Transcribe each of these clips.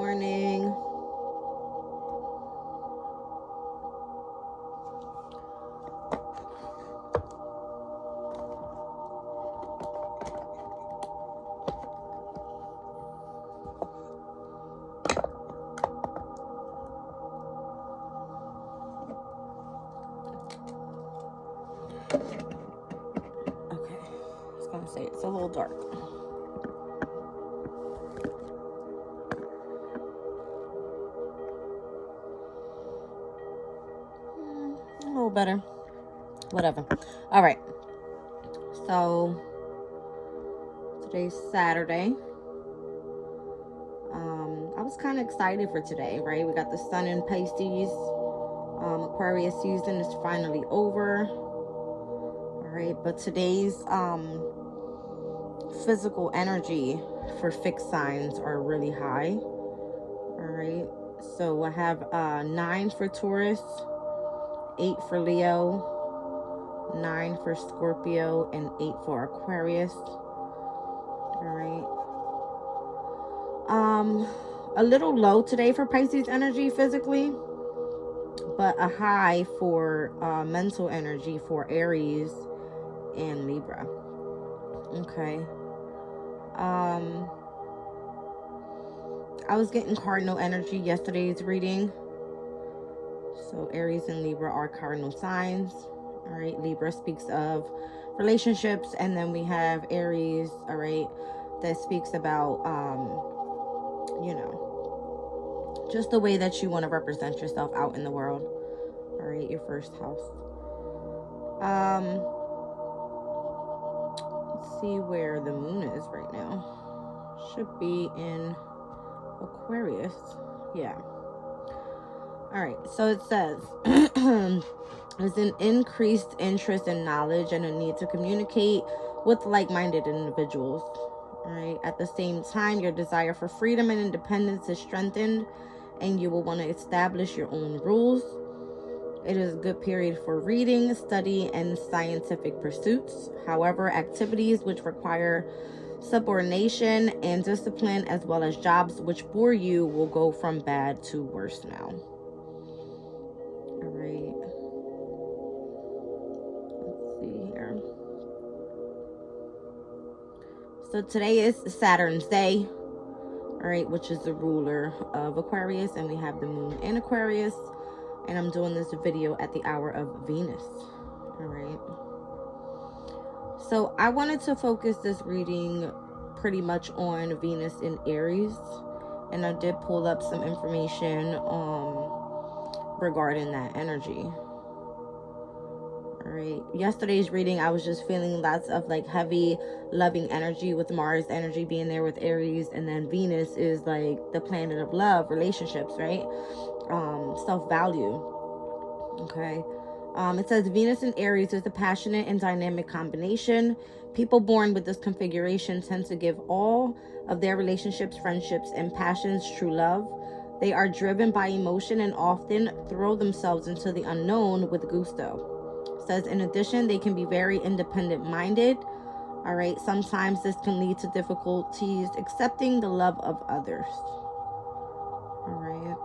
morning. Okay, I was gonna say it's a little dark. A little better. Whatever. All right. So today's Saturday. I was kind of excited for today, right? We got the sun in Pisces. Aquarius season is finally over. All right, but today's physical energy for fixed signs are really high. All right, so I have 9 for Taurus, 8 for Leo, 9 for Scorpio, and 8 for Aquarius. All right. A little low today for Pisces energy physically, but a high for mental energy for Aries and Libra. Okay. I was getting cardinal energy yesterday's reading. So Aries and Libra are cardinal signs. All right. Libra speaks of relationships, and then we have Aries, all right, that speaks about just the way that you want to represent yourself out in the world. All right, your first house. Let's see where the moon is right now. Should be in Aquarius. Yeah. All right, so it says there's an increased interest in knowledge and a need to communicate with like-minded individuals. All right, at the same time, your desire for freedom and independence is strengthened, and you will want to establish your own rules. It is a good period for reading, study, and scientific pursuits. However, activities which require subordination and discipline, as well as jobs which bore you, will go from bad to worse now. All right. Let's see here. So today is Saturn's day. All right, which is the ruler of Aquarius, and we have the moon in Aquarius, and I'm doing this video at the hour of Venus. All right, so I wanted to focus this reading pretty much on Venus in Aries, and I did pull up some information regarding that energy. All right, yesterday's reading, I was just feeling lots of like heavy loving energy with Mars energy being there with Aries, and then Venus is like the planet of love, relationships, right? Self-value. Okay. It says Venus in Aries is a passionate and dynamic combination. People born with this configuration tend to give all of their relationships, friendships, and passions true love. They are driven by emotion and often throw themselves into the unknown with gusto. It says, in addition, they can be very independent-minded. All right. Sometimes this can lead to difficulties accepting the love of others. All right.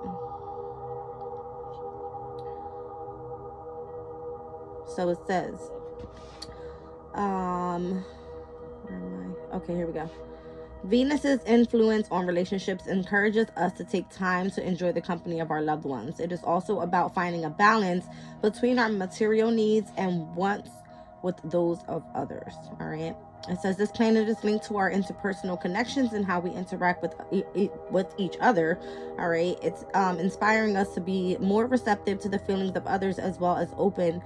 So it says, where am I? Okay, here we go. Venus's influence on relationships encourages us to take time to enjoy the company of our loved ones. It is also about finding a balance between our material needs and wants with those of others. All right. It says this planet is linked to our interpersonal connections and how we interact with each other. All right. It's inspiring us to be more receptive to the feelings of others, as well as opening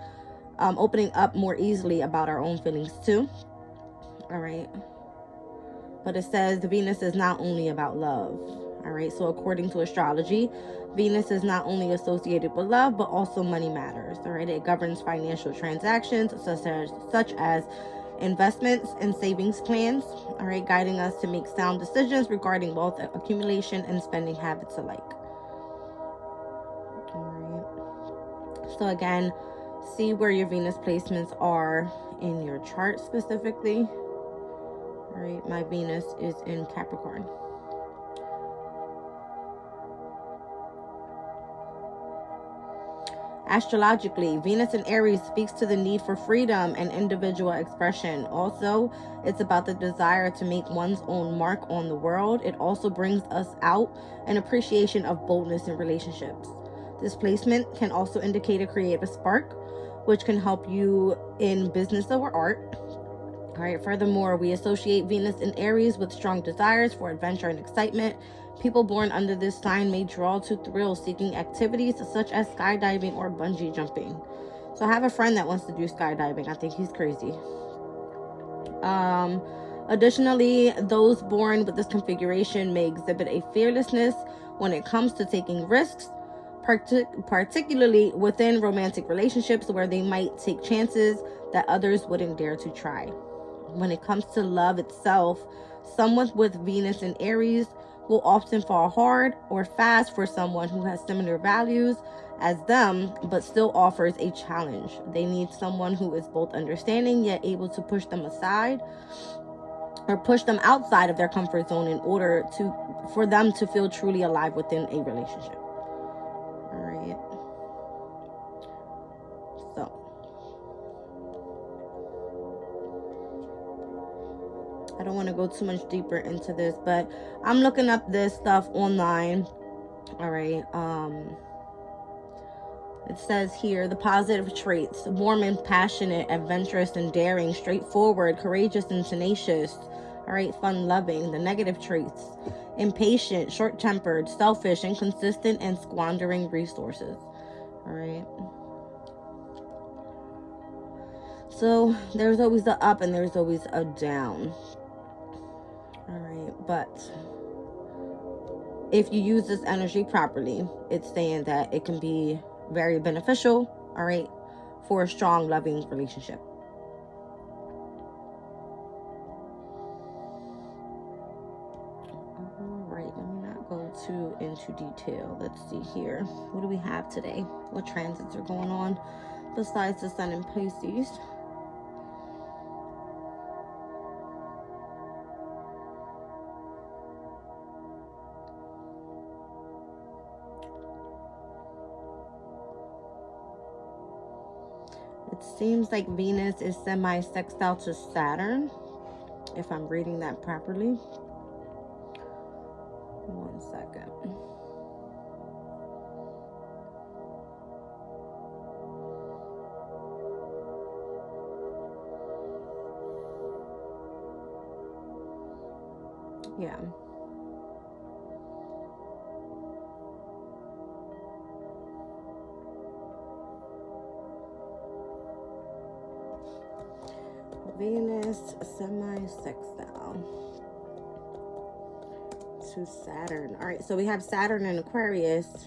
up more easily about our own feelings too. All right. But it says the Venus is not only about love. All right. So according to astrology, Venus is not only associated with love, but also money matters. All right. It governs financial transactions such as investments and savings plans. All right. Guiding us to make sound decisions regarding wealth accumulation and spending habits alike. All right. So again, see where your Venus placements are in your chart specifically. All right, my Venus is in Capricorn. Astrologically, Venus in Aries speaks to the need for freedom and individual expression. Also, it's about the desire to make one's own mark on the world. It also brings us out an appreciation of boldness in relationships. This placement can also indicate a creative spark, which can help you in business or art. All right, furthermore, we associate Venus in Aries with strong desires for adventure and excitement. People born under this sign may draw to thrill-seeking activities such as skydiving or bungee jumping. So I have a friend that wants to do skydiving. I think he's crazy. Additionally, those born with this configuration may exhibit a fearlessness when it comes to taking risks, particularly within romantic relationships where they might take chances that others wouldn't dare to try. When it comes to love itself, someone with Venus in Aries will often fall hard or fast for someone who has similar values as them, but still offers a challenge. They need someone who is both understanding yet able to push them aside or push them outside of their comfort zone in order for them to feel truly alive within a relationship. All right. So I don't want to go too much deeper into this, but I'm looking up this stuff online. All right. It says here, the positive traits: warm and passionate, adventurous and daring, straightforward, courageous and tenacious. All right, fun loving. The negative traits: impatient, short-tempered, selfish, inconsistent, and squandering resources. All right. So there's always the up and there's always a down. All right, but if you use this energy properly, it's saying that it can be very beneficial, all right, for a strong, loving relationship. All right, let me not go too into detail. Let's see here. What do we have today? What transits are going on besides the Sun in Pisces? It seems like Venus is semi-sextile to Saturn, if I'm reading that properly. 1 second. Yeah. Venus semi-sextile to Saturn. All right, so we have Saturn in Aquarius,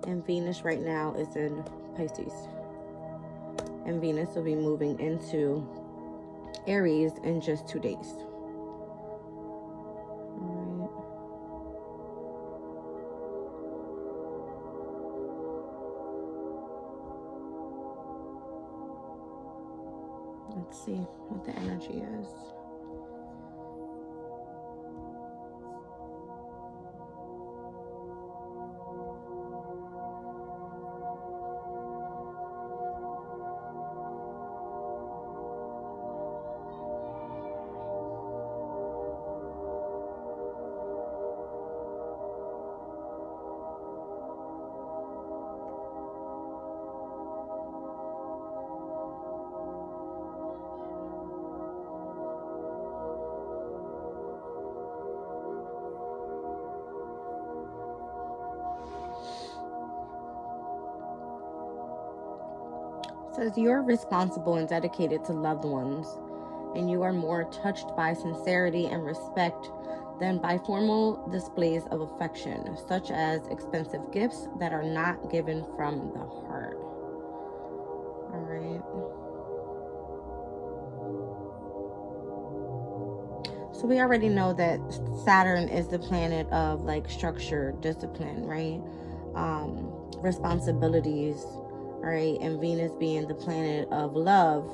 and Venus right now is in Pisces. And Venus will be moving into Aries in just 2 days. Let's see what the energy is. Says you're responsible and dedicated to loved ones, and you are more touched by sincerity and respect than by formal displays of affection, such as expensive gifts that are not given from the heart. All right. So we already know that Saturn is the planet of like structure, discipline, right? Responsibilities, right? And Venus being the planet of love.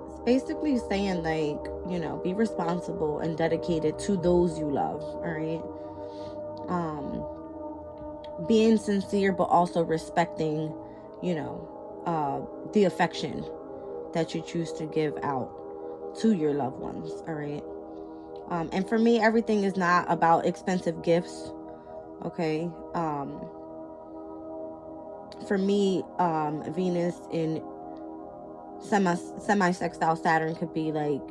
It's basically saying like, you know, be responsible and dedicated to those you love, all right? being sincere, but also respecting, the affection that you choose to give out to your loved ones. All right. And for me, everything is not about expensive gifts. Okay. For me, Venus in semi-sextile Saturn could be like,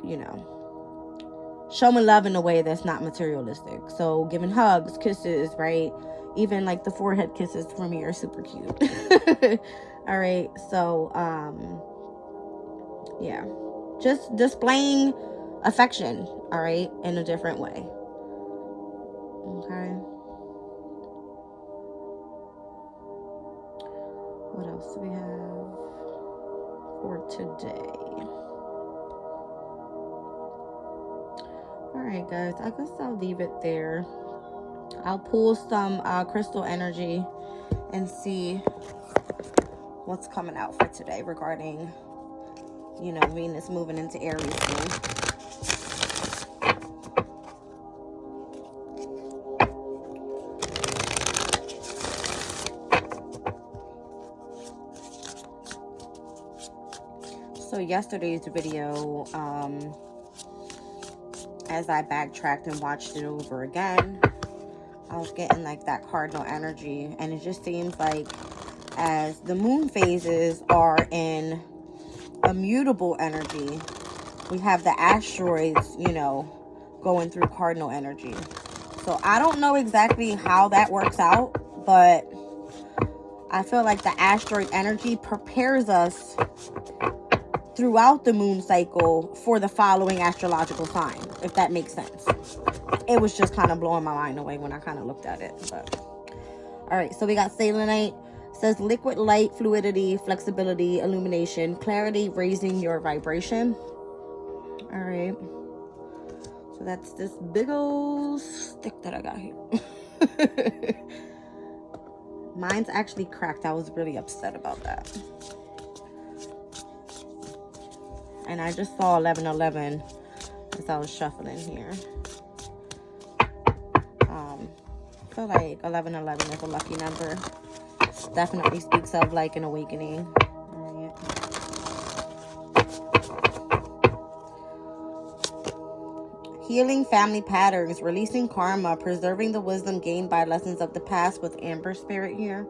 showing love in a way that's not materialistic. So giving hugs, kisses, right? Even like the forehead kisses for me are super cute. All right. So, yeah, just displaying affection, all right, in a different way. Okay. What else do we have for today? All right, guys, I guess I'll leave it there. I'll pull some crystal energy and see what's coming out for today regarding, Venus moving into Aries soon. So yesterday's video, as I backtracked and watched it over again, I was getting like that cardinal energy, and it just seems like as the moon phases are in a mutable energy, we have the asteroids, going through cardinal energy. So I don't know exactly how that works out, but I feel like the asteroid energy prepares us throughout the moon cycle for the following astrological sign, if that makes sense. It was just kind of blowing my mind away when I kind of looked at it. But all right, so we got selenite. Says liquid light, fluidity, flexibility, illumination, clarity, raising your vibration. All right, so that's this big old stick that I got here. Mine's actually cracked. I was really upset about that. And I just saw 1111 as I was shuffling here. I feel like 1111 is a lucky number. Definitely speaks of like an awakening. All right. Healing family patterns, releasing karma, preserving the wisdom gained by lessons of the past with Amber Spirit here.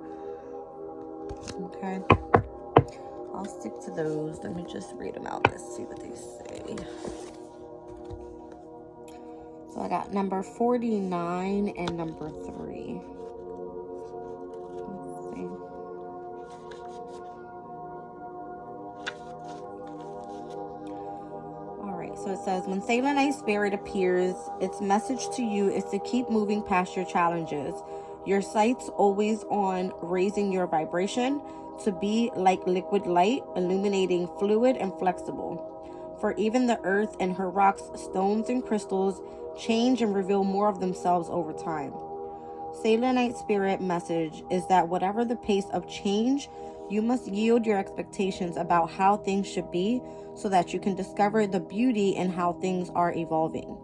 Okay. I'll stick to those. Let me just read them out. Let's see what they say. So I got number 49 and number 3. Let's see. All right. So it says, when selenite spirit appears, its message to you is to keep moving past your challenges. Your sight's always on raising your vibration, to be like liquid light, illuminating, fluid, and flexible. For even the earth and her rocks, stones, and crystals change and reveal more of themselves over time. Selenite spirit message is that whatever the pace of change, you must yield your expectations about how things should be so that you can discover the beauty in how things are evolving.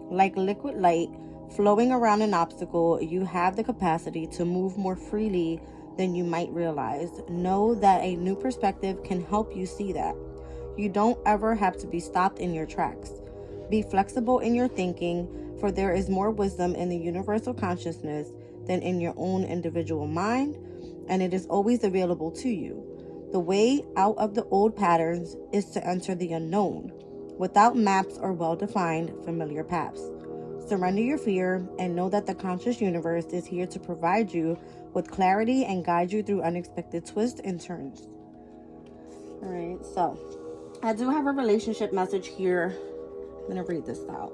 Like liquid light flowing around an obstacle, you have the capacity to move more freely than you might realize. Know that a new perspective can help you see that. You don't ever have to be stopped in your tracks. Be flexible in your thinking, for there is more wisdom in the universal consciousness than in your own individual mind, and it is always available to you. The way out of the old patterns is to enter the unknown, without maps or well-defined familiar paths. Surrender your fear and know that the conscious universe is here to provide you with clarity and guide you through unexpected twists and turns. All right, so I do have a relationship message here. I'm going to read this out.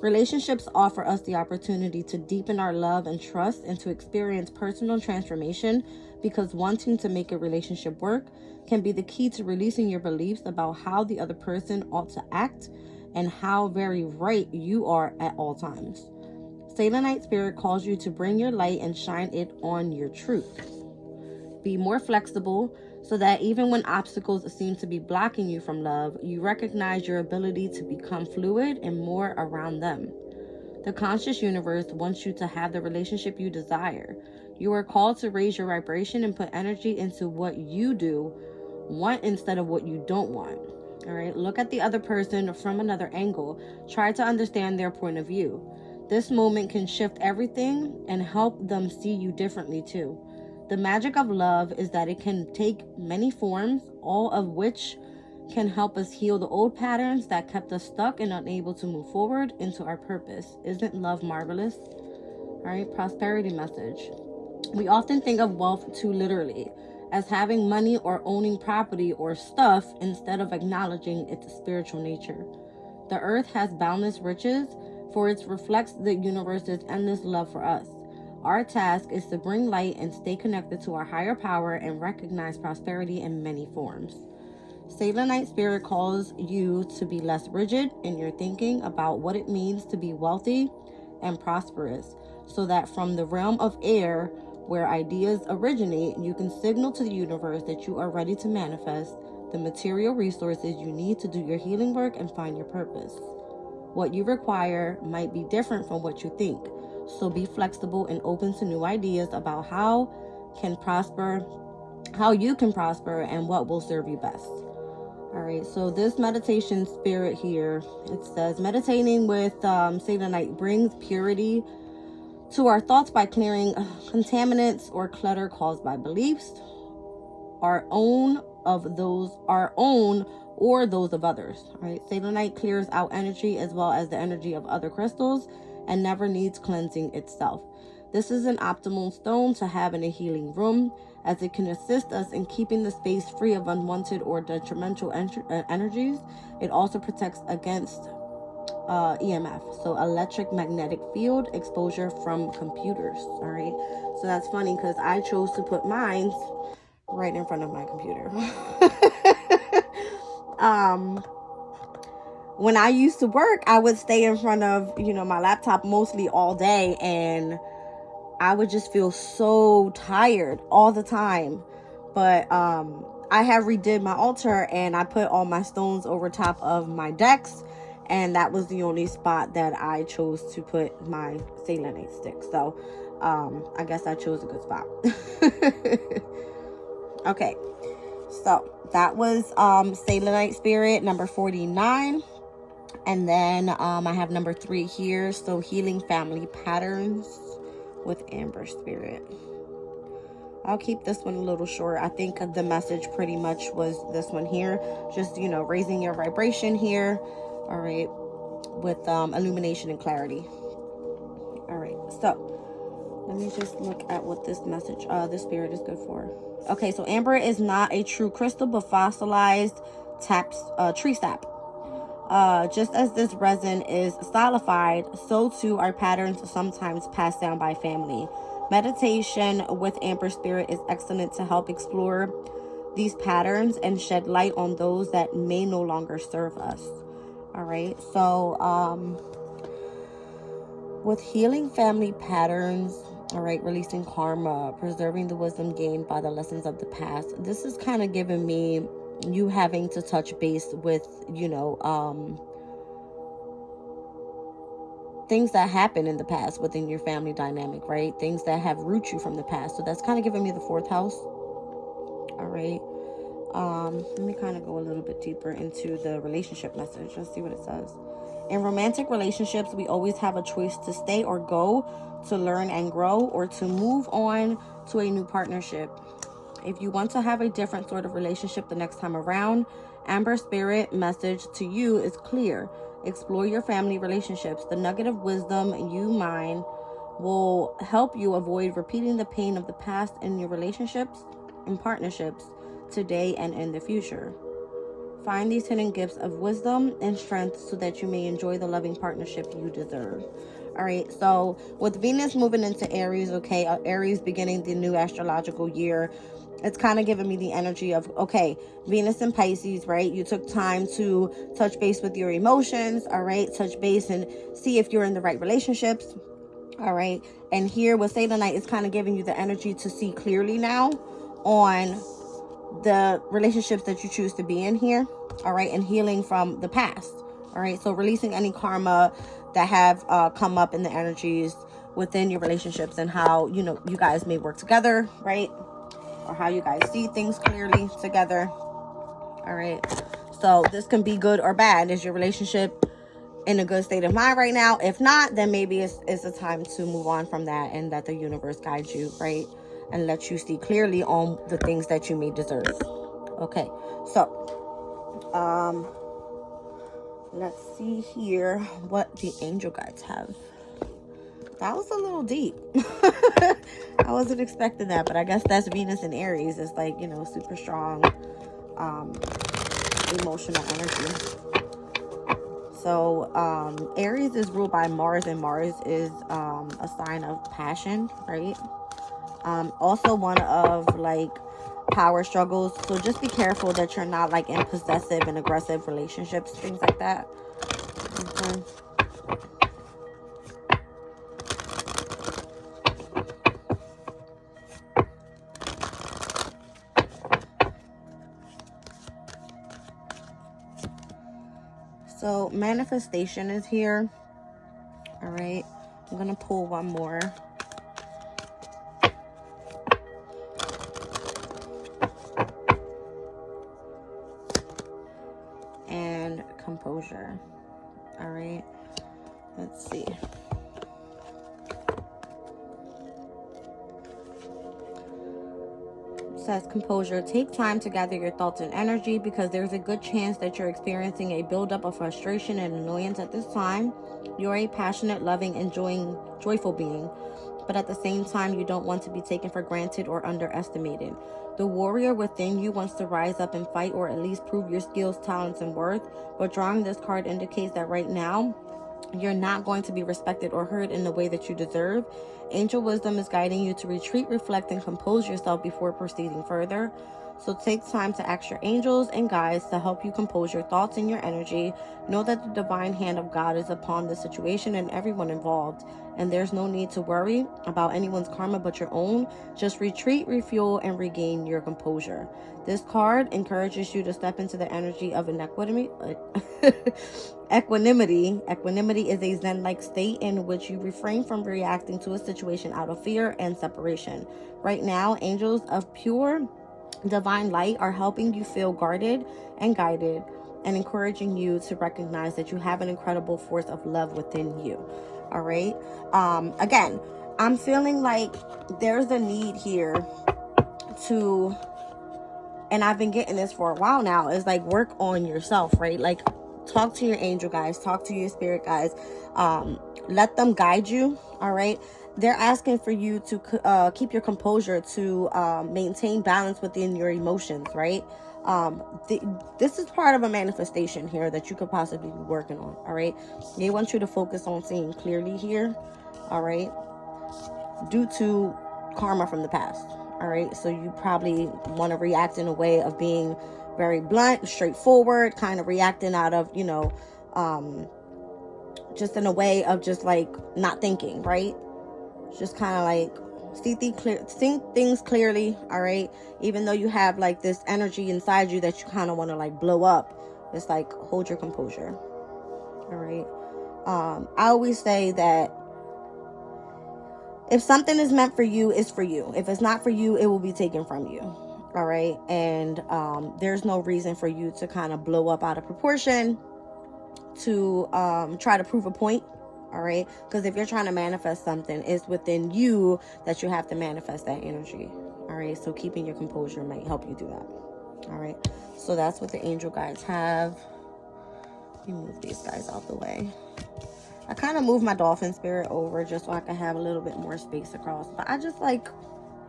Relationships offer us the opportunity to deepen our love and trust and to experience personal transformation, because wanting to make a relationship work can be the key to releasing your beliefs about how the other person ought to act and how very right you are at all times. Selenite spirit calls you to bring your light and shine it on your truth. Be more flexible so that even when obstacles seem to be blocking you from love, you recognize your ability to become fluid and more around them. The conscious universe wants you to have the relationship you desire. You are called to raise your vibration and put energy into what you do want instead of what you don't want. All right, look at the other person from another angle. Try to understand their point of view. This moment can shift everything and help them see you differently too. The magic of love is that it can take many forms, all of which can help us heal the old patterns that kept us stuck and unable to move forward into our purpose. Isn't love marvelous? All right, prosperity message. We often think of wealth too literally, as having money or owning property or stuff, instead of acknowledging its spiritual nature. The earth has boundless riches, for it reflects the universe's endless love for us. Our task is to bring light and stay connected to our higher power and recognize prosperity in many forms. Selenite Spirit calls you to be less rigid in your thinking about what it means to be wealthy and prosperous, so that from the realm of air, where ideas originate, you can signal to the universe that you are ready to manifest the material resources you need to do your healing work and find your purpose. What you require might be different from what you think, so be flexible and open to new ideas about how you can prosper and what will serve you best. All right, so this meditation spirit here, it says, meditating with Selenite brings purity to our thoughts by clearing contaminants or clutter caused by beliefs, our own or those of others. All right, Selenite clears out energy as well as the energy of other crystals and never needs cleansing itself. This is an optimal stone to have in a healing room, as it can assist us in keeping the space free of unwanted or detrimental energies. It also protects against EMF, so electric magnetic field exposure from computers. All right, so that's funny because I chose to put mine right in front of my computer. When I used to work, I would stay in front of my laptop mostly all day, and I would just feel so tired all the time. But I have redid my altar and I put all my stones over top of my decks, and that was the only spot that I chose to put my selenite stick. So I guess I chose a good spot. Okay, so that was Selenite Spirit number 49. And then I have number 3 here. So healing family patterns with Amber Spirit. I'll keep this one a little short. I think the message pretty much was this one here. Just, raising your vibration here. All right. With illumination and clarity. All right. So let me just look at what this message, this spirit is good for. Okay. So Amber is not a true crystal, but fossilized tree sap. Just as this resin is solidified, so too are patterns sometimes passed down by family. Meditation with Amber Spirit is excellent to help explore these patterns and shed light on those that may no longer serve us. All right, so with healing family patterns, all right, releasing karma, preserving the wisdom gained by the lessons of the past, this is kind of giving me you having to touch base with, things that happened in the past within your family dynamic, right? Things that have root you from the past. So that's kind of giving me the 4th house. All right. Let me kind of go a little bit deeper into the relationship message. Let's see what it says. In romantic relationships, we always have a choice to stay or go, to learn and grow, or to move on to a new partnership. If you want to have a different sort of relationship the next time around, Amber Spirit message to you is clear. Explore your family relationships. The nugget of wisdom you mine will help you avoid repeating the pain of the past in your relationships and partnerships today and in the future. Find these hidden gifts of wisdom and strength so that you may enjoy the loving partnership you deserve. All right, so with Venus moving into Aries, okay, Aries beginning the new astrological year, it's kind of giving me the energy of, okay, Venus and Pisces, right? You took time to touch base with your emotions, all right? Touch base and see if you're in the right relationships, all right? And here with Selenite, it's kind of giving you the energy to see clearly now on the relationships that you choose to be in here, all right? And healing from the past, all right? So releasing any karma that have come up in the energies within your relationships and how, you know, you guys may work together, right? Or how you guys see things clearly together. All right. So this can be good or bad. Is your relationship in a good state of mind right now? If not, then maybe it's a time to move on from that and let the universe guide you, right? And let you see clearly on the things that you may deserve. Okay. So, let's see here what the angel guides have. That was a little deep. I wasn't expecting that, but I guess that's Venus and Aries. It's like, you know, super strong emotional energy. So Aries is ruled by Mars, and Mars is a sign of passion, right? Also one of like power struggles. So just be careful that you're not like in possessive and aggressive relationships, things like that. Okay. So manifestation is here. All right. I'm going to pull one more. And composure. All right. Let's see. Says composure. Take time to gather your thoughts and energy because there's a good chance that you're experiencing a buildup of frustration and annoyance at this time. You're a passionate, loving, enjoying, joyful being, but at the same time, you don't want to be taken for granted or underestimated. The warrior within you wants to rise up and fight, or at least prove your skills, talents, and worth. But drawing this card indicates that right now, you're not going to be respected or heard in the way that you deserve. Angel wisdom is guiding you to retreat, reflect, and compose yourself before proceeding further. So take time to ask your angels and guides to help you compose your thoughts and your energy. Know that the divine hand of God is upon the situation and everyone involved. And there's no need to worry about anyone's karma but your own. Just retreat, refuel, and regain your composure. This card encourages you to step into the energy of equanimity. Equanimity is a zen-like state in which you refrain from reacting to a situation out of fear and separation. Right now, angels of pure divine light are helping you feel guarded and guided and encouraging you to recognize that you have an incredible force of love within you. All right. Again, I'm feeling like there's a need here to, and I've been getting this for a while now, is like work on yourself, right? Like talk to your angel guys, talk to your spirit guys, let them guide you. All right. They're asking for you to keep your composure, to maintain balance within your emotions, right? This is part of a manifestation here that you could possibly be working on. All right. They want you to focus on seeing clearly here. All right. Due to karma from the past. All right. So you probably want to react in a way of being very blunt, straightforward, kind of reacting out of, you know, just in a way of just like not thinking, right? Just kind of like see things clearly. All right. Even though you have like this energy inside you that you kind of want to like blow up, it's like hold your composure. All right. I always say that if something is meant for you, it's for you. If it's not for you, it will be taken from you. All right. And there's no reason for you to kind of blow up out of proportion to try to prove a point. All right. Because if you're trying to manifest something, it's within you that you have to manifest that energy. All right. So keeping your composure might help you do that. All right. So that's what the angel guides have. Let me move these guys out the way. I kind of moved my dolphin spirit over just so I can have a little bit more space across. But I just like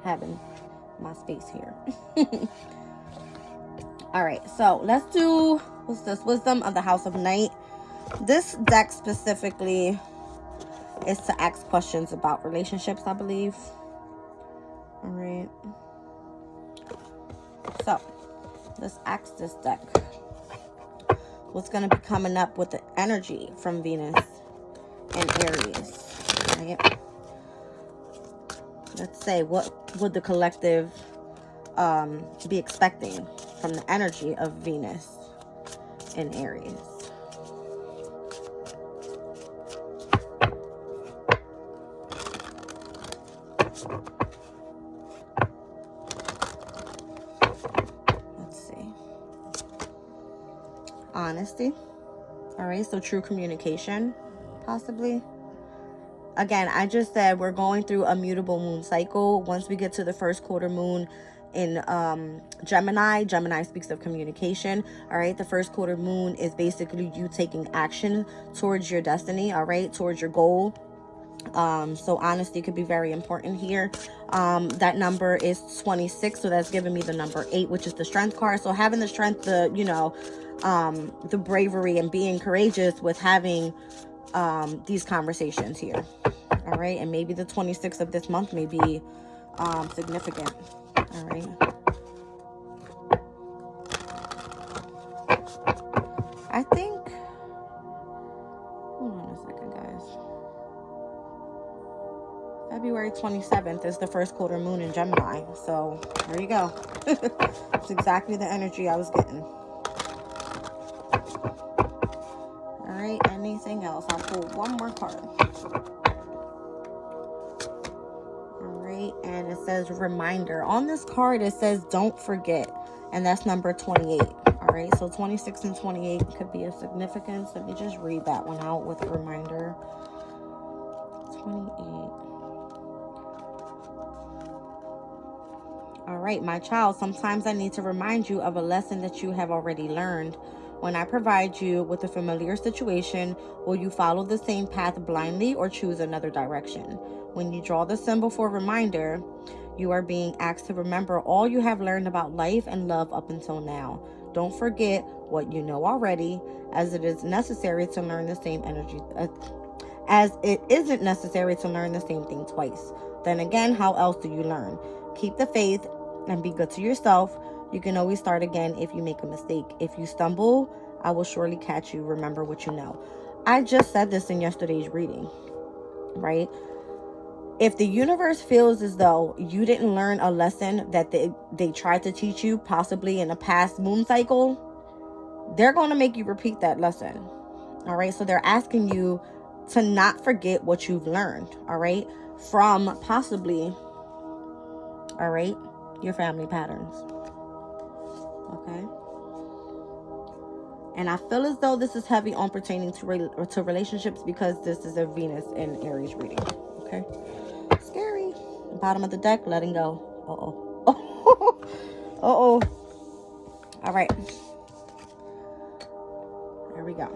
having my space here. All right. So let's do, what's this? Wisdom of the House of Night. This deck specifically is to ask questions about relationships, I believe. All right. So let's ask this deck what's going to be coming up with the energy from Venus and Aries. Right? Let's say, what would the collective be expecting from the energy of Venus and Aries? Let's see. Honesty. All right, so true communication, possibly. Again, I just said we're going through a mutable moon cycle. Once we get to the first quarter moon in Gemini speaks of communication. All right, the first quarter moon is basically you taking action towards your destiny, all right, towards your goal. So honesty could be very important here. That number is 26, so that's giving me the number 8, which is the strength card. So having the strength, the bravery and being courageous with having these conversations here. All right, and maybe the 26th of this month may be significant. All right. I think, hold on a second, guys. February 27th is the first quarter moon in Gemini. So there you go. It's exactly the energy I was getting. All right, anything else? I'll pull one more card. All right, and it says reminder. On this card, it says don't forget, and that's number 28. All right, so 26 and 28 could be a significance. Let me just read that one out with a reminder. 28. All right, my child, sometimes I need to remind you of a lesson that you have already learned. When I provide you with a familiar situation, will you follow the same path blindly or choose another direction? When you draw the symbol for reminder, you are being asked to remember all you have learned about life and love up until now. Don't forget what you know already, as it is necessary to learn the same energy, as it isn't necessary to learn the same thing twice. Then again, how else do you learn? Keep the faith and be good to yourself. You can always start again if you make a mistake. If you stumble, I will surely catch you. Remember what you know. I just said this in yesterday's reading, right? If the universe feels as though you didn't learn a lesson that they tried to teach you, possibly in a past moon cycle, they're going to make you repeat that lesson. All right. So they're asking you to not forget what you've learned. All right. From possibly, all right, your family patterns. Okay. And I feel as though this is heavy on pertaining to relationships, because this is a Venus in Aries reading. Okay. Scary. Bottom of the deck, letting go. Uh-oh. Uh-oh. All right. There we go.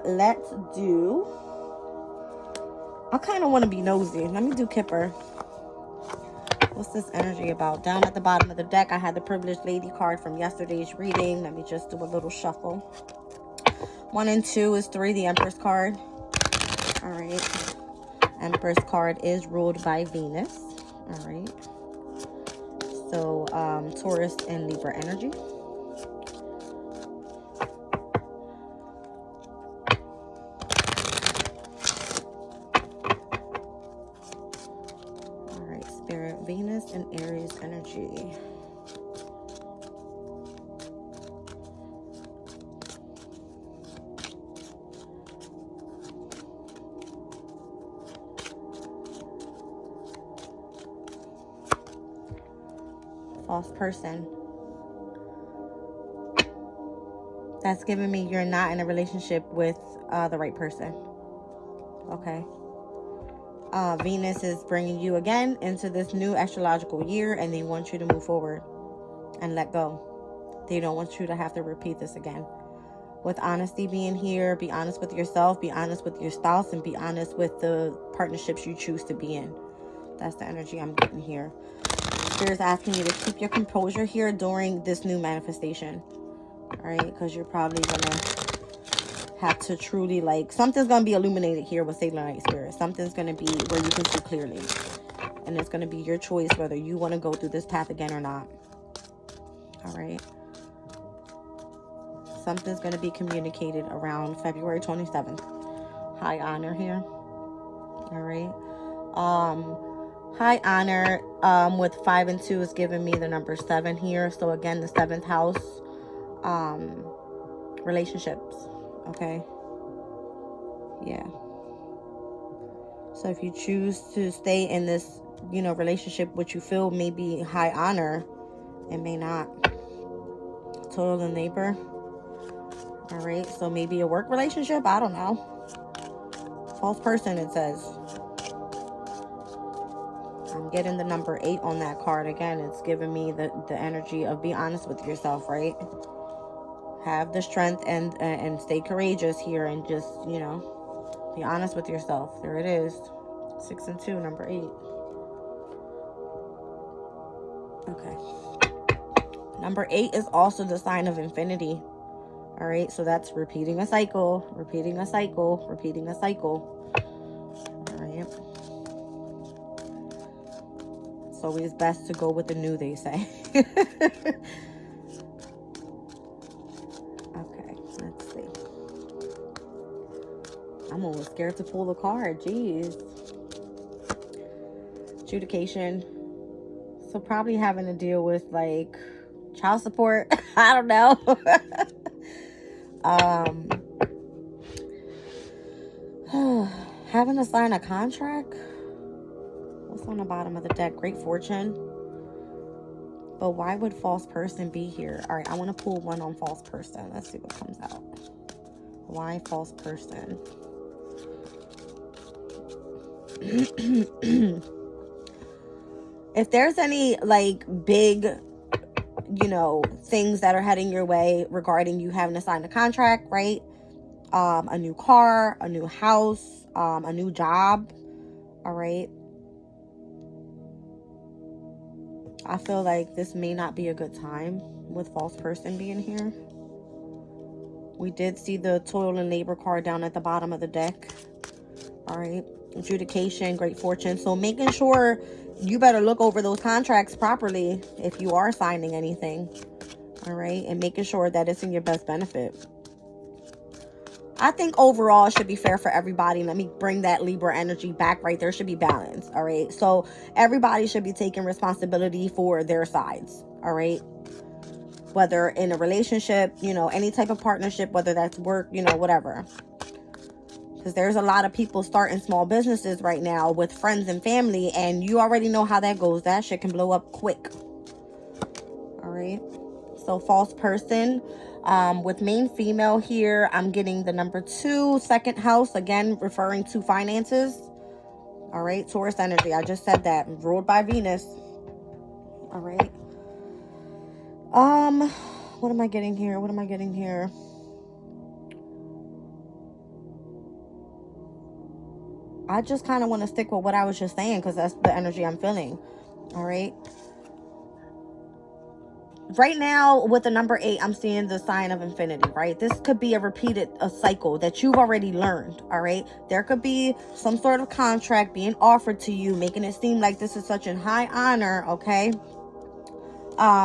Let's do, I kind of want to be nosy. Let me do Kipper. What's this energy about? Down at the bottom of the deck, I had the Privileged Lady card from yesterday's reading. Let me just do a little shuffle. 1 and 2 is 3, the Empress card. All right. Empress card is ruled by Venus. All right. So, Taurus and Libra energy. All right. Spirit, Venus and Aries energy. False person. That's giving me you're not in a relationship with the right person. Okay. Venus is bringing you again into this new astrological year, and they want you to move forward and let go. They don't want you to have to repeat this again. With honesty being here, be honest with yourself, be honest with your spouse, and be honest with the partnerships you choose to be in. That's the energy I'm getting here. Spirit's asking you to keep your composure here during this new manifestation. All right, because you're probably going to have to truly, something's going to be illuminated here with Sailor Night Spirit. Something's going to be where you can see clearly. And it's going to be your choice whether you want to go through this path again or not. All right. Something's going to be communicated around February 27th. High honor here. All right. High honor with 5 and 2 is giving me the number 7 here. So again, the 7th house, relationships. Okay. Yeah. So if you choose to stay in this relationship which you feel may be high honor, it may not. Total and labor. All right, so maybe a work relationship, I don't know. False person, it says. I'm getting the number 8 on that card. Again, it's giving me the energy of be honest with yourself, right? Have the strength and stay courageous here, and just, be honest with yourself. There it is. 6 and 2, number 8. Okay. Number 8 is also the sign of infinity. All right, so that's repeating a cycle, repeating a cycle, repeating a cycle. All right. It's always best to go with the new, they say. Okay, let's see. I'm almost scared to pull the card. Jeez. Adjudication. So probably having to deal with like child support. I don't know. Having to sign a contract. What's on the bottom of the deck? Great fortune. But why would false person be here? All right, I want to pull one on false person. Let's see what comes out. Why false person? If there's any like big, things that are heading your way regarding you having to sign a contract, right? A new car, a new house, a new job. All right. I feel like this may not be a good time with false person being here. We did see the toil and labor card down at the bottom of the deck. All right. Adjudication, great fortune. So making sure you better look over those contracts properly if you are signing anything. All right. And making sure that it's in your best benefit. I think overall it should be fair for everybody. Let me bring that Libra energy back right there. Should be balance. All right. So everybody should be taking responsibility for their sides. All right. Whether in a relationship, any type of partnership, whether that's work, whatever. Because there's a lot of people starting small businesses right now with friends and family, and you already know how that goes. That shit can blow up quick. All right. So false person. With main female here, I'm getting the number 2, second house, again referring to finances. All right, Taurus energy. I just said that, ruled by Venus. All right. What am I getting here? I just kind of want to stick with what I was just saying because that's the energy I'm feeling. All right. Right now, with the number 8, I'm seeing the sign of infinity, right? This could be a cycle that you've already learned, all right? There could be some sort of contract being offered to you, making it seem like this is such a high honor, okay?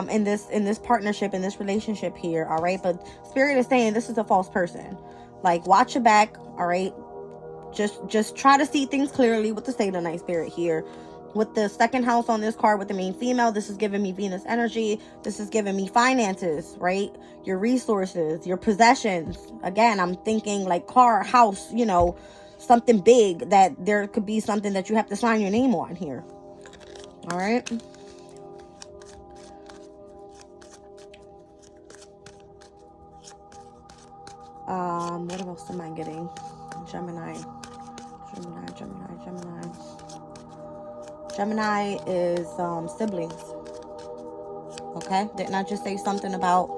In this partnership, in this relationship here, all right? But Spirit is saying this is a false person. Like, watch your back, all right? Just try to see things clearly with the Satanite spirit here. With the second house on this card with the main female, this is giving me Venus energy. This is giving me finances, right? Your resources, your possessions. Again, I'm thinking like car, house, something big, that there could be something that you have to sign your name on here. All right. What else am I getting? Gemini. Gemini is siblings. Okay? Didn't I just say something about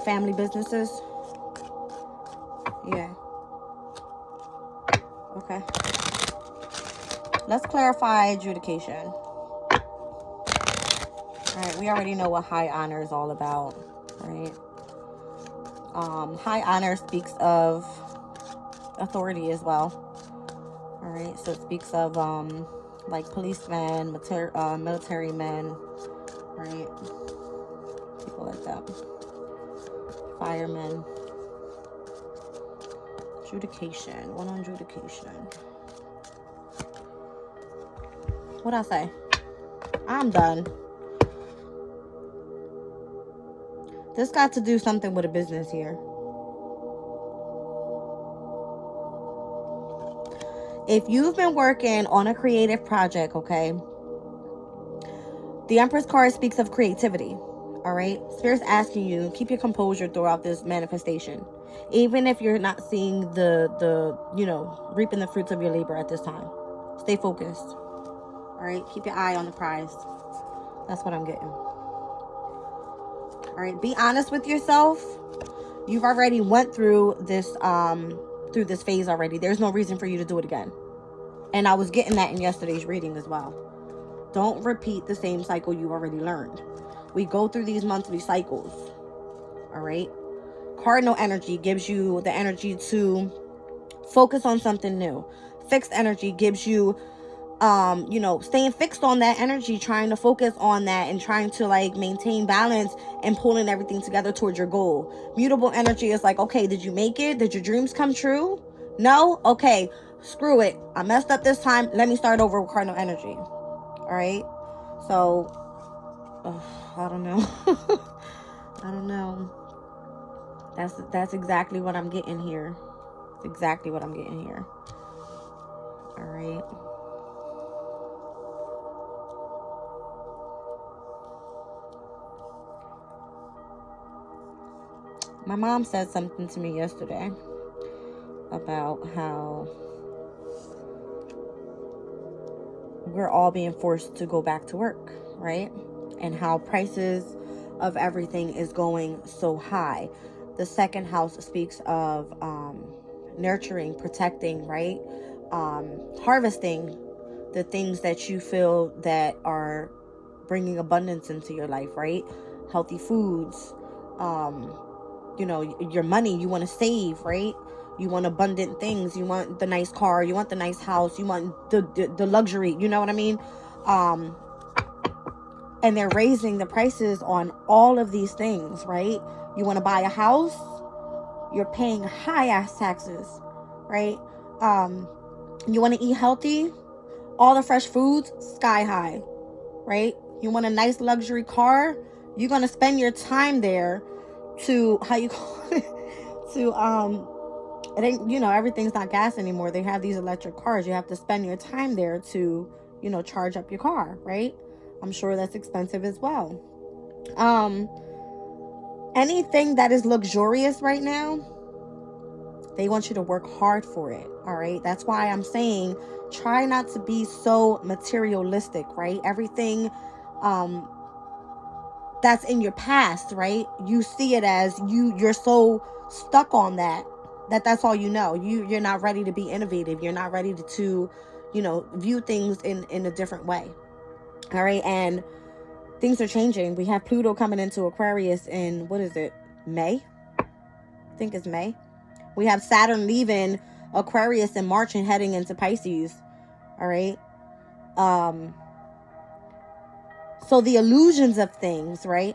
family businesses? Yeah. Okay. Let's clarify adjudication. Alright, we already know what high honor is all about, right? High honor speaks of authority as well. All right, so it speaks of like policemen, military men, right? People like that. Firemen. Adjudication. One on adjudication. What'd I say? I'm done. This got to do something with a business here. If you've been working on a creative project, okay, the Empress card speaks of creativity. All right. Spirit's asking you, keep your composure throughout this manifestation. Even if you're not seeing reaping the fruits of your labor at this time. Stay focused. All right. Keep your eye on the prize. That's what I'm getting. All right. Be honest with yourself. You've already went through this phase already. There's no reason for you to do it again. And I was getting that in yesterday's reading as well. Don't repeat the same cycle you already learned. We go through these monthly cycles. All right. Cardinal energy gives you the energy to focus on something new. Fixed energy gives you, staying fixed on that energy, trying to focus on that and trying to like maintain balance and pulling everything together towards your goal. Mutable energy is like, okay, did you make it? Did your dreams come true? No? Okay, screw it. I messed up this time. Let me start over with cardinal energy. All right. So, I don't know. I don't know. That's exactly what I'm getting here. It's exactly what I'm getting here. All right. My mom said something to me yesterday about how we're all being forced to go back to work, right? And how prices of everything is going so high. The second house speaks of nurturing, protecting, right? Harvesting the things that you feel that are bringing abundance into your life, right? Healthy foods, your money you want to save, right? You want abundant things. You want the nice car. You want the nice house. You want the luxury. You know what I mean? And they're raising the prices on all of these things, right? You want to buy a house, you're paying high ass taxes, right? You want to eat healthy, all the fresh foods, sky high, right? You want a nice luxury car, you're going to spend your time there to, how you call it, to, it ain't, everything's not gas anymore. They have these electric cars. You have to spend your time there to, charge up your car, right? I'm sure that's expensive as well. Anything that is luxurious right now, they want you to work hard for it. All right. That's why I'm saying try not to be so materialistic, right? Everything, that's in your past, right? You see it as you're so stuck on that's all you know. You're not ready to be innovative. You're not ready to view things in a different way. All right. And things are changing. We have Pluto coming into Aquarius in, what is it? May? I think it's May. We have Saturn leaving Aquarius in March and heading into Pisces. All right. So the illusions of things, right?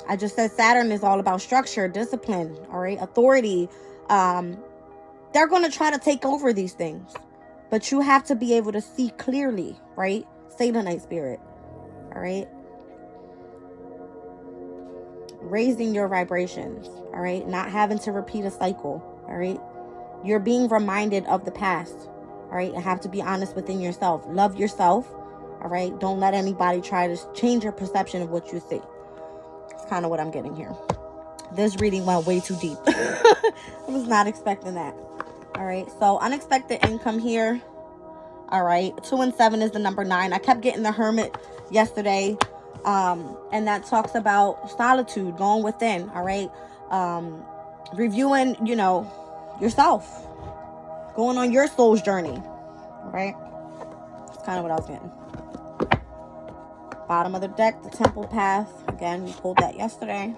I just said Saturn is all about structure, discipline, all right, authority. They're going to try to take over these things, but you have to be able to see clearly, right? Stay the night, spirit, all right? Raising your vibrations, all right? Not having to repeat a cycle, all right? You're being reminded of the past, all right? You have to be honest within yourself. Love yourself, all right? Don't let anybody try to change your perception of what you see. It's kind of what I'm getting here. This reading went way too deep. I was not expecting that. All right, so unexpected income here. All right, 2 and 7 is the number 9. I kept getting the Hermit yesterday, and that talks about solitude, going within. All right, reviewing, yourself, going on your soul's journey. All right, that's kind of what I was getting. Bottom of the deck, the Temple Path. Again, we pulled that yesterday.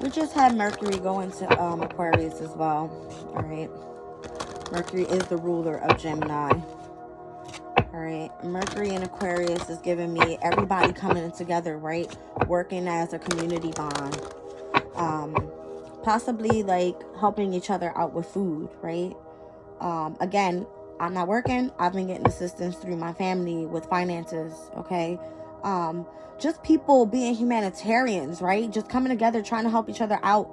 We just had Mercury go into Aquarius as well. All right. Mercury is the ruler of Gemini. All All right, Mercury in Aquarius is giving me everybody coming together, right? Working as a community bond. Possibly like helping each other out with food, right? Again, I'm not working. I've been getting assistance through my family with finances, okay? Just people being humanitarians, right? Just coming together, trying to help each other out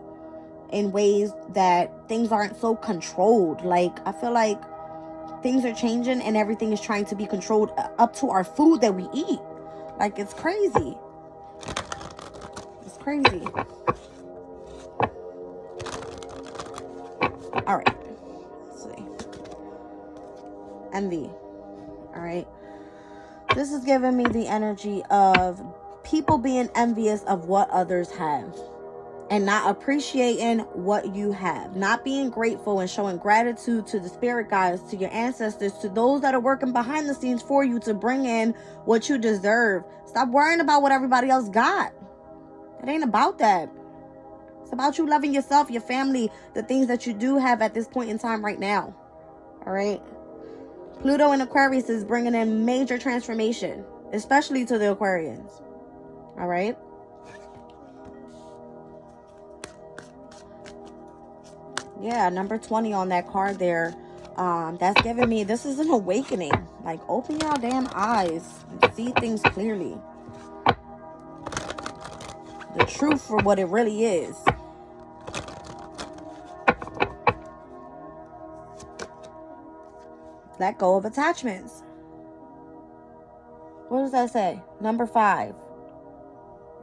in ways that things aren't so controlled. Like, I feel like things are changing and everything is trying to be controlled up to our food that we eat. Like, it's crazy. It's crazy. All right. Let's see. Envy. All right. This is giving me the energy of people being envious of what others have and not appreciating what you have, not being grateful and showing gratitude to the spirit guides, to your ancestors, to those that are working behind the scenes for you to bring in what you deserve. Stop worrying about what everybody else got. It ain't about that. It's about you loving yourself, your family, the things that you do have at this point in time right now. All right. Pluto in Aquarius is bringing in major transformation, especially to the Aquarians. All right. Yeah, number 20 on that card there. That's giving me, this is an awakening. Like, open your damn eyes and see things clearly. The truth for what it really is. Let go of attachments. What does that say? Number 5.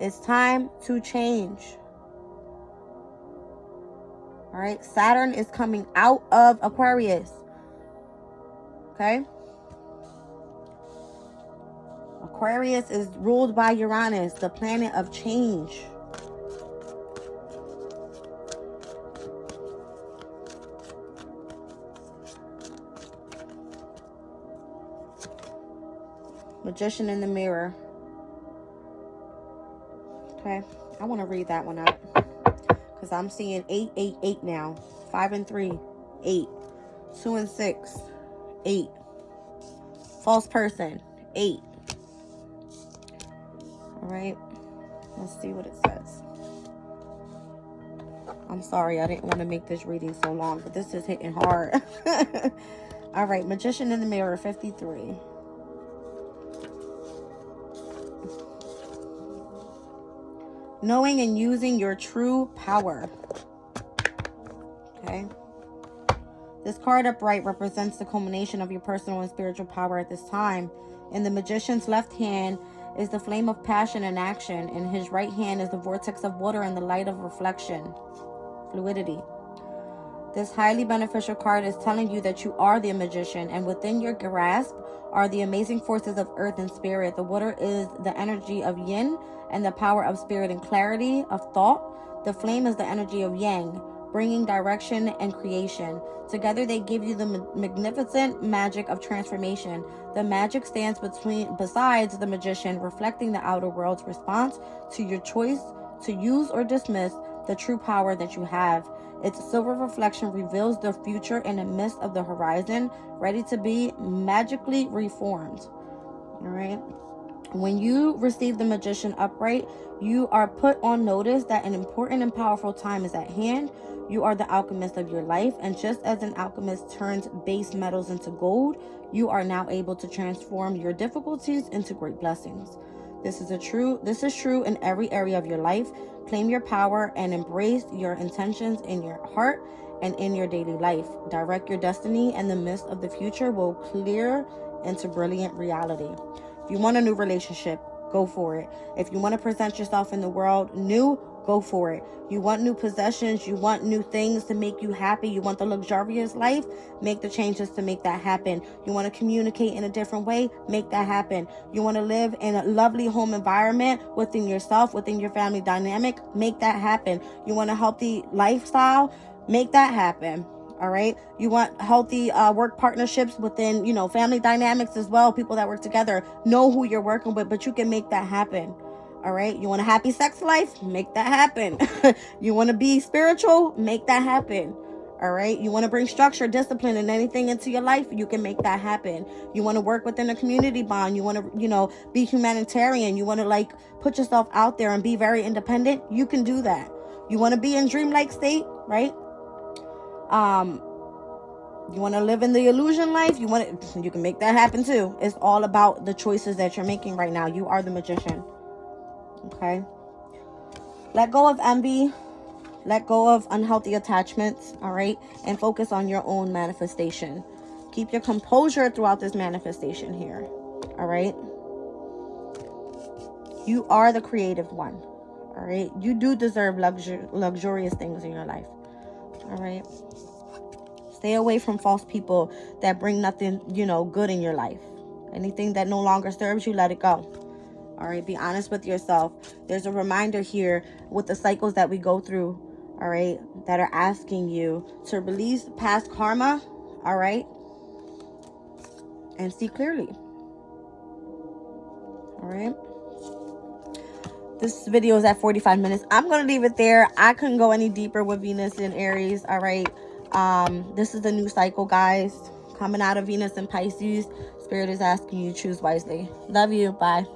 It's time to change. All right, Saturn is coming out of Aquarius. Okay? Aquarius is ruled by Uranus, the planet of change. Magician in the Mirror. Okay, I want to read that one out because I'm seeing 888 now. 5 and 3, 8. 2 and 6, 8. False person, 8. All right, let's see what it says. I'm sorry, I didn't want to make this reading so long, but this is hitting hard. All right, Magician in the Mirror, 53. Knowing and using your true power. Okay. This card upright represents the culmination of your personal and spiritual power at this time. In the Magician's left hand is the flame of passion and action. In his right hand is the vortex of water and the light of reflection. Fluidity. This highly beneficial card is telling you that you are the magician, and within your grasp are the amazing forces of earth and spirit. The water is the energy of yin and the power of spirit and clarity of thought. The flame is the energy of yang, bringing direction and creation. Together they give you the magnificent magic of transformation. The magic stands besides the magician, reflecting the outer world's response to your choice to use or dismiss the true power that you have. Its silver reflection reveals the future in the midst of the horizon, ready to be magically reformed. All right. When you receive the Magician upright, you are put on notice that an important and powerful time is at hand. You are the alchemist of your life, and just as an alchemist turns base metals into gold, you are now able to transform your difficulties into great blessings. This is true in every area of your life. Claim your power and embrace your intentions in your heart and in your daily life. Direct your destiny, and the mist of the future will clear into brilliant reality. If you want a new relationship, go for it. If you want to present yourself in the world new, go for it. You want new possessions, you want new things to make you happy, you want the luxurious life, make the changes to make that happen. You want to communicate in a different way, make that happen. You want to live in a lovely home environment within yourself, within your family dynamic, make that happen. You want a healthy lifestyle, make that happen. All right. You want healthy work partnerships within, family dynamics as well. People that work together, know who you're working with, but you can make that happen. All right. You want a happy sex life? Make that happen. You want to be spiritual? Make that happen. All right. You want to bring structure, discipline, and anything into your life, you can make that happen. You want to work within a community bond. You want to, be humanitarian. You want to like put yourself out there and be very independent. You can do that. You want to be in dreamlike state, right? You want to live in the illusion life. You can make that happen too. It's all about the choices that you're making right now. You are the magician. Okay. Let go of envy. Let go of unhealthy attachments, all right? And focus on your own manifestation. Keep your composure throughout this manifestation here, all right? You are the creative one, all right? You do deserve luxurious things in your life, all right? Stay away from false people that bring nothing, good in your life. Anything that no longer serves you, let it go. All right, be honest with yourself. There's a reminder here with the cycles that we go through, all right, that are asking you to release past karma, all right, and see clearly. All right. This video is at 45 minutes. I'm going to leave it there. I couldn't go any deeper with Venus in Aries, all right. This is the new cycle, guys, coming out of Venus and Pisces. Spirit is asking you to choose wisely. Love you. Bye.